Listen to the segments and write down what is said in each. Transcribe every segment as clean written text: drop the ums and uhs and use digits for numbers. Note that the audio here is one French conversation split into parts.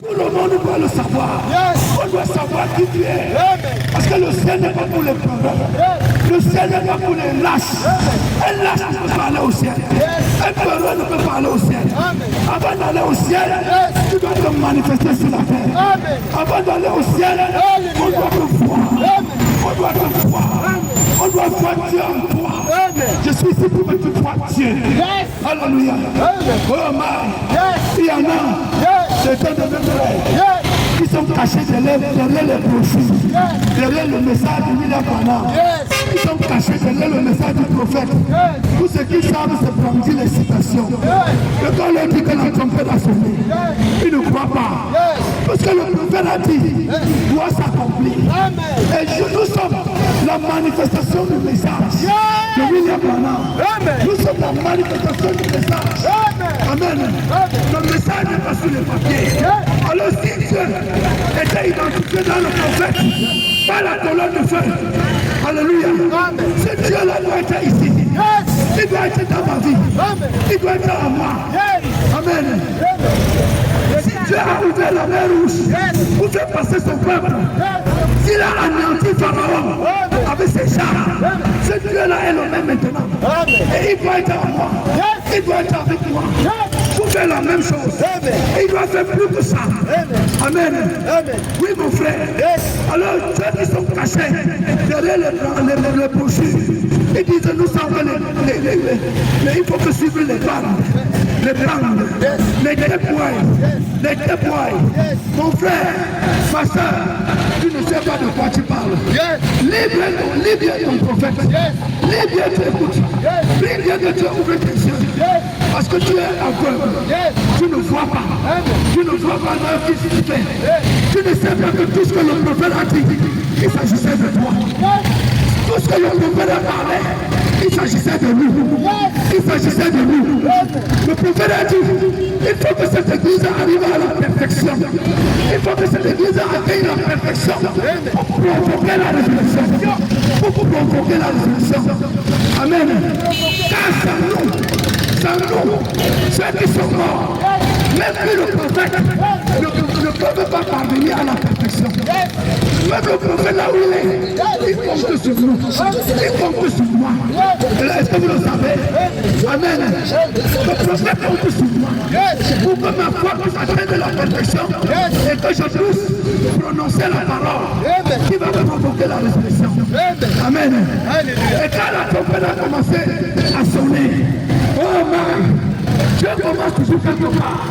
Tout le monde doit le savoir. On doit savoir qui tu es. Parce que le ciel n'est pas pour les peureux. Le ciel n'est pas pour les lâches. Un lâche ne peut pas aller au ciel. Un peureux ne peut pas aller au ciel. Avant d'aller au ciel, tu dois te manifester sur la terre. Avant d'aller au ciel, on doit te voir. On doit te voir. On doit voir Dieu en toi. Je suis ici pour que tu vois Dieu. Alléluia. Oh my. Il y en a. C'est un de mes frères qui sont cachés derrière les brochures, derrière le message du William Branham. Ils sont cachés derrière le message du prophète. Tous ceux qui savent se prendre les citations. Et quand on leur dit que la trompette a sonné, ils ne croient pas. Parce que le prophète a dit, doit s'accomplir. Et nous sommes la manifestation du message de William Branham. Nous sommes la manifestation du message. Amen. Le message n'est pas sur les papiers. Alors si Dieu était identifié dans le prophète par la colonne de feu, alléluia, ce Dieu-là doit être ici. Il doit être dans ma vie. Il doit être en moi. Amen. Si Dieu a ouvert la mer rouge pour faire passer son peuple, s'il a anéanti Pharaon avec ses chars, ce Dieu-là est le même maintenant. Et il doit être en moi. Il doit être avec moi. Pour faire la même chose. Et il doit faire plus que ça. Amen. Oui, mon frère. Alors, ceux qui sont cachés derrière les brochures, ils disent nous savons il faut que suivre les bandes, les déployer. Mon frère, ma soeur, tu ne sais pas de quoi tu parles. Lis bien ton prophète. Lis bien tes écoutes. Lis bien que tu ouvres tes yeux. Parce que tu es aveugle. Tu ne vois pas. Tu ne vois pas l'œuvre qui se fait. Tu ne sais pas que tout ce que le prophète a dit, il s'agissait de toi. Tout ce que le prophète a parlé, il s'agissait de nous. Il s'agissait de nous. Le prophète a dit, il faut que cette église arrive à la perfection. Il faut que cette église atteigne la perfection pour provoquer la résurrection. Pour provoquer la résurrection. Amen. Car sans nous, ceux qui sont morts, même plus le prophète ne peut pas parvenir à la perfection. Même le prophète là où il est, il compte sur nous. Il compte sur moi. Est-ce que vous le savez? Amen. Le prophète compte sur moi. Pour que ma foi puisse atteindre la perfection et que je puisse prononcer la parole qui va me provoquer la résurrection. Amen. Et quand la trompette a commencé à sonner, oh my, Dieu commence toujours quelque part.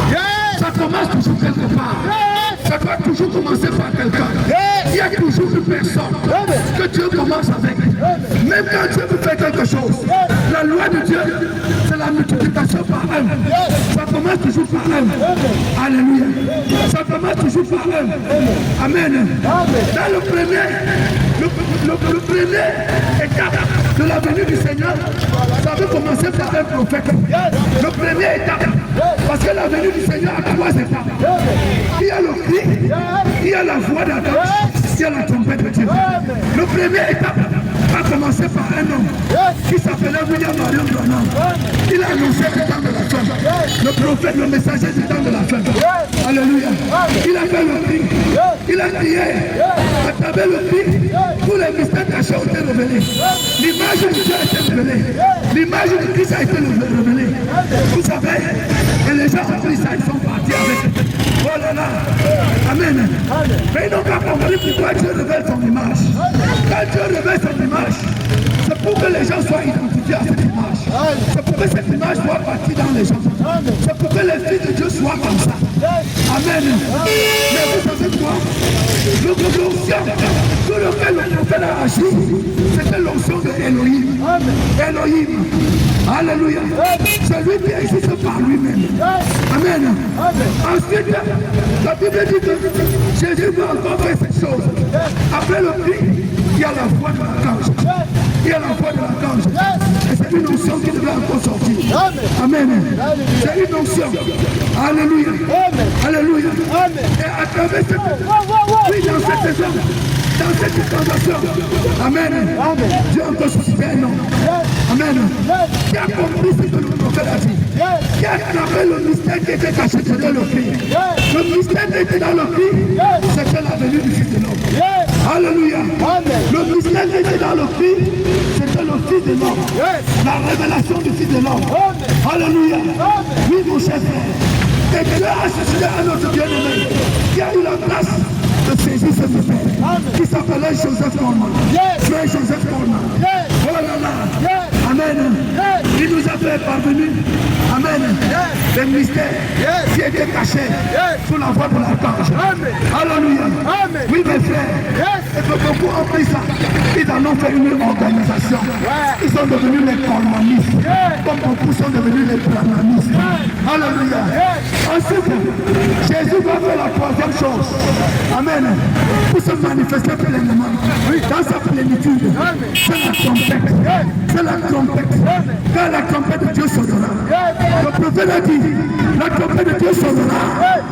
Ça commence toujours quelque part. Ça doit toujours commencer par quelqu'un. Il y a toujours une personne que Dieu commence avec. Même quand Dieu veut faire quelque chose, la loi de Dieu, c'est la multiplication par un. Ça commence toujours par un. Alléluia. Ça commence toujours par un. Amen. Dans le premier étape de la venue du Seigneur, ça veut commencer par un prophète. Le premier étape, parce que la venue du Seigneur a 3 étapes. Il y a le cri, il y a la voix d'Adam, il y a la trompette de Dieu. Le premier étape a commencé par un homme qui s'appelait William Marion Branham. Il a annoncé le temps de la fin. Le prophète, le messager du temps de la fin. Alléluia. Il a fait le cri. Il a crié. À travers le cri, tous les mystères cachés ont été révélés. L'image de Dieu a été révélée. L'image de Christ a été révélée. Vous savez, et les gens ont pris ça, ils sont partis avec. Oh là là. Amen. Mais ils n'ont pas compris pourquoi Dieu révèle son image. Quand Dieu révèle son image, c'est pour que les gens soient identifiés à cette image. C'est pour que cette image soit partie dans les gens. C'est pour que les filles de Dieu soient comme ça. Amen. Mais vous savez quoi? L'onction sur lequel le prophète a agi, c'était l'onction de Elohim. Elohim. Alléluia. C'est lui qui existe par lui-même. Amen. Ensuite, la Bible dit que Jésus va encore faire cette chose. Après le cri, il y a la voix de l'archange. Il y a la voix de l'archange. Et c'est une onction qui devrait encore sortir. Amen. C'est une onction. Alléluia. Alléluia. Et à travers cette... Oui, dans cette saison, dans cette dispensation. Amen. Dieu encore suscité un homme. Amen. Qui a compris ce que le prophète a dit. Qui a attrapé le mystère qui était caché dans le cri. Le mystère qui était dans le cri, c'était la venue du Fils de l'homme. Alléluia. Le mystère qui était dans le cri, c'était le Fils de l'homme. La révélation du Fils de l'homme. Alléluia. Oui, mon cher frère. Et Dieu a suscité un autre bien-aimé qui a eu la grâce de saisir ce mystère qui s'appelait Joseph Coleman. Frère Joseph Coleman. Oh là là. Amen. Il nous a fait parvenir. Amen. Le mystère qui était caché sous la voix de l'archange. Alléluia. Oui, mes frères. Et que beaucoup ont pris ça. Ils en ont fait une organisation. Ils sont devenus les colmanistes. Comme beaucoup sont devenus les brahmanistes. Alléluia. Ensuite, Jésus va faire la troisième chose. Amen. Pour se manifester pleinement. Dans sa plénitude. C'est la trompette. C'est la trompette. Quand la trompette de Dieu sonnera. Le prophète a dit, la trompette de Dieu sonnera.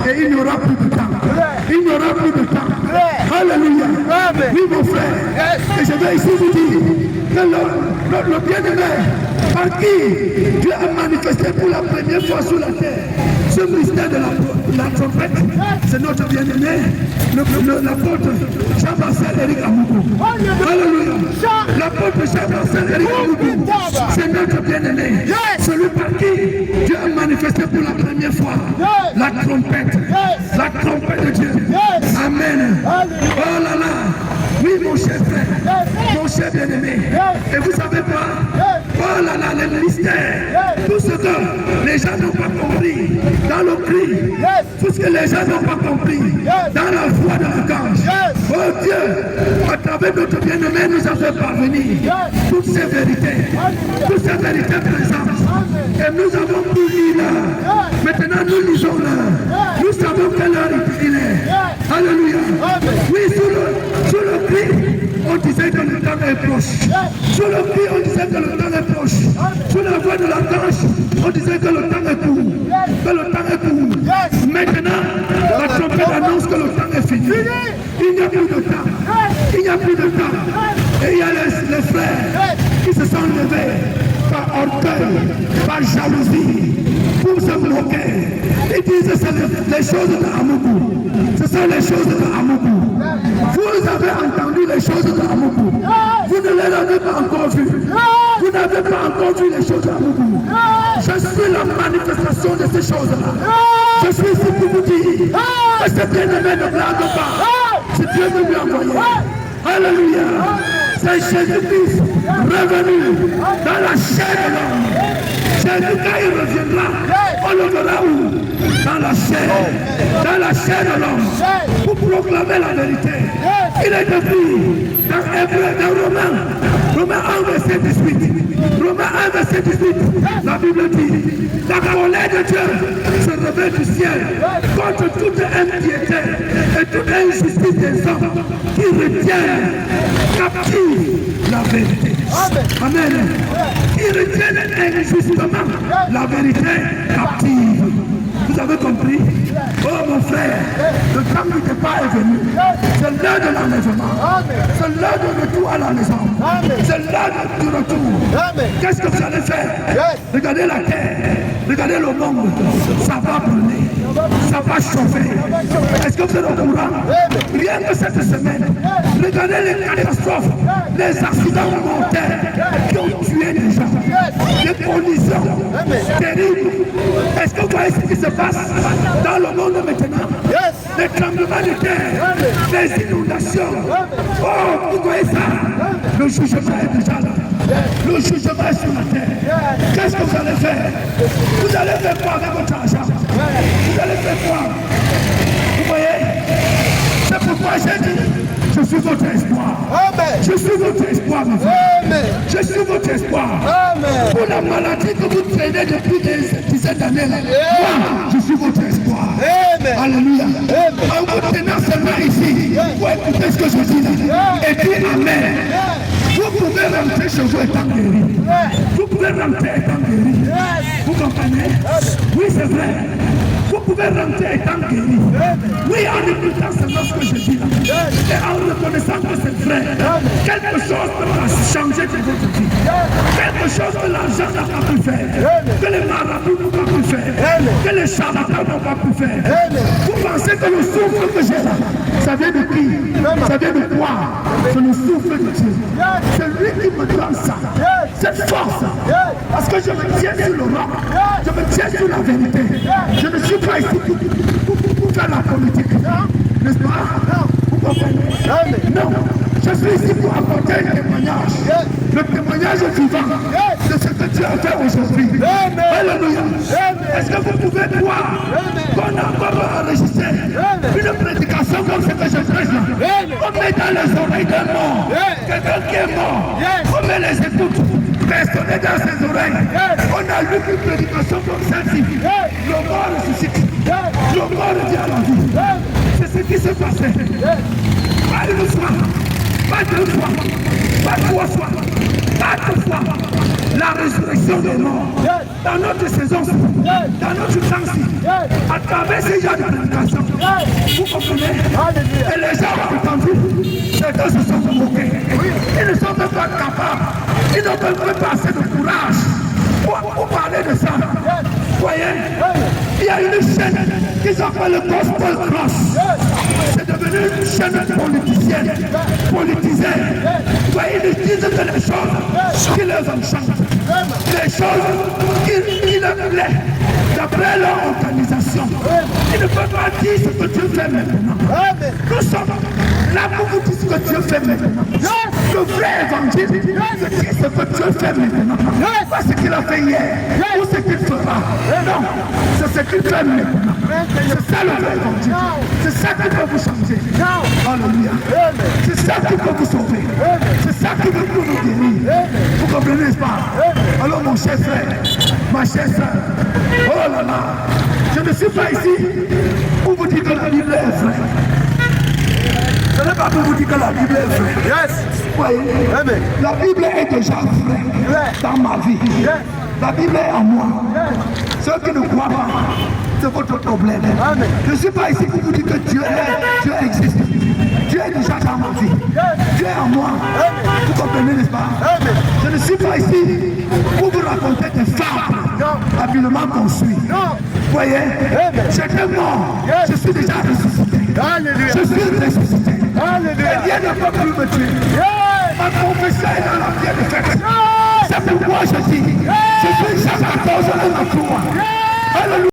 Et il n'y aura plus de temps. Il n'y aura plus de temps. Alléluia. Oui, mon frère. Et je vais ici vous dire que le bien-aimé, par qui Dieu a manifesté pour la première fois sur la terre ce mystère de la trompette, c'est notre bien-aimé, l'apôtre Jean-Marcel Éric Amougou. Alléluia. L'apôtre Jean-Marcel Éric Amougou, c'est notre bien-aimé. Celui par qui Dieu a manifesté pour la première fois la trompette de Dieu. Amen. Oh là là. Oui, mon cher frère, mon cher bien-aimé. Et vous savez quoi? Oh là là, le mystère. Tout ce que les gens n'ont pas compris dans le cri. Tout ce que les gens n'ont pas compris dans la voix de l'archange. Oh Dieu, à travers notre bien-aimé, nous a fait parvenir toutes ces vérités présentes. Et nous avons tout lu là. Maintenant, nous lisons là. Nous savons quelle heure il est. Alléluia. Oui, sous le cri, on disait que le temps est proche. Sous le cri, on disait que le temps est proche. Sous la voix de l'archange, on disait que le temps est court. Maintenant, la trompette annonce que le temps est fini. Il n'y a plus de temps. Et il y a les frères qui se sont levés par orgueil, par jalousie, pour se moquer. Ils disent que c'est les choses de Amougou. Ce sont les choses de Amougou. Vous avez entendu les choses de Amougou. Vous ne les avez pas encore vues. Vous n'avez pas encore vu les choses de Amougou. Je suis la manifestation de ces choses-là. Je suis ici pour vous dire que ce bien-aimé ne blague pas. C'est Dieu qui lui a envoyé. Alléluia. C'est Jésus-Christ revenu dans la chair de l'homme. Jésus, quand il reviendra, on le verra où? Dans la chair de l'homme, pour proclamer la vérité. Il est écrit dans Romains 1, verset 18. Romains 1, verset 18. La Bible dit, la colère de Dieu se révèle du ciel contre toute impiété et toute injustice des hommes qui retiennent captive la vérité. Amen. Qui retiennent injustement la vérité captive. Vous avez compris? Oh mon frère, le temps du départ est venu. C'est l'heure de l'enlèvement. C'est l'heure de retour à la maison. C'est l'heure du retour. Qu'est-ce que vous allez faire? Regardez la terre. Regardez le monde. Ça va brûler. Ça va chauffer. Est-ce que vous êtes au courant? Rien que cette semaine, regardez les catastrophes, les accidents mortels qui ont tué des gens. Des collisions terribles. Est-ce que vous voyez ce qui se passe dans le monde maintenant? Les tremblements de terre, les inondations. Oh, vous voyez ça? Le jugement est déjà là. Le jugement est sur la terre. Qu'est-ce que vous allez faire? Vous allez faire quoi avec votre argent? Vous allez faire quoi? Vous voyez? C'est pourquoi j'ai dit, je suis votre espoir. Amen. Je suis votre espoir, mes frères. Je suis votre espoir. Amen. Pour la maladie que vous traînez depuis des dizaines d'années, moi, je suis votre espoir. Amen. Alléluia. En vous tenant seulement ici, vous écoutez ce que je dis là. Et dites Amen. Vous pouvez rentrer chez vous étant guéri. Vous pouvez rentrer étant guéri. Vous comprenez? Oui, c'est vrai. Vous pouvez rentrer étant guéri. Oui, en écoutant seulement ce que je dis là. Et en reconnaissant que c'est vrai, quelque chose peut changer de votre vie. Quelque chose que l'argent n'a pas pu faire, que les marabouts n'ont pas pu faire, que les charlatans n'ont pas pu faire. Vous pensez que le souffle que j'ai là, ça vient de qui? Ça vient de quoi? C'est le souffle de Dieu. C'est lui qui me donne ça, cette force. Parce que je me tiens sur le roc, je me tiens sur la vérité. Je ne suis pas ici pour faire la politique, n'est-ce pas? Vous comprenez? Non, je suis ici pour apporter un témoignage. Le témoignage vivant de ce que Dieu a fait aujourd'hui. Alléluia. Est-ce que vous pouvez croire qu'on a encore enregistré une prédication comme ce que je prêche là? On met dans les oreilles d'un mort, quelqu'un qui est mort, on met les écoutes, personne n'est dans ses oreilles. On a lu une prédication comme celle-ci. Le mort ressuscite, le mort revient à la vie. C'est ce qui s'est passé. Pas une fois, pas deux fois, pas trois fois, quatre fois. La résurrection des morts dans notre saison, dans notre temps-ci, à travers ces gens de prédication. Vous comprenez? Et les gens ont entendu, certains se sont moqués. Ils ne sont même pas capables, ils n'ont même pas assez de courage pour parler de ça. Vous voyez, il y a une chaîne qui s'appelle le Gospel Cross. C'est devenu une chaîne politicienne, politisée. Vous voyez, ils disent que les choses qui les enchantent, les choses qui les plaisent, d'après leur organisation, ils ne peuvent pas dire ce que Dieu fait maintenant. Nous sommes là pour vous dire ce que Dieu fait maintenant. Le vrai évangile, c'est ce que Dieu fait maintenant. Pas ce qu'il a fait hier, ou ce qu'il fera. Non, c'est ce qu'il fait maintenant. C'est ça le vrai évangile. C'est ça qui peut vous changer. Alléluia. C'est ça qui peut vous sauver. C'est ça qui peut nous guérir. Vous comprenez, n'est-ce pas? Alors mon cher frère, ma chère soeur, oh là là, je ne suis pas ici pour vous dire que la Bible est vraie. Ce n'est pas pour vous dire que la Bible est vraie. Voyez, la Bible est déjà vraie dans ma vie. La Bible est en moi. Ceux qui ne croient pas, c'est votre problème. Je ne suis pas ici pour vous dire que Dieu existe. Dieu est déjà dans ma vie. Dieu est en moi. Vous comprenez, n'est-ce pas? Je ne suis pas ici pour vous raconter des fables habilement construits. Vous voyez, j'étais mort. Je suis déjà ressuscité. Je suis ressuscité. Et rien ne peut plus me tuer. Ma confession est dans la pierre de fête. C'est pourquoi je dis, je suis Jean 14 à la croix. Alléluia.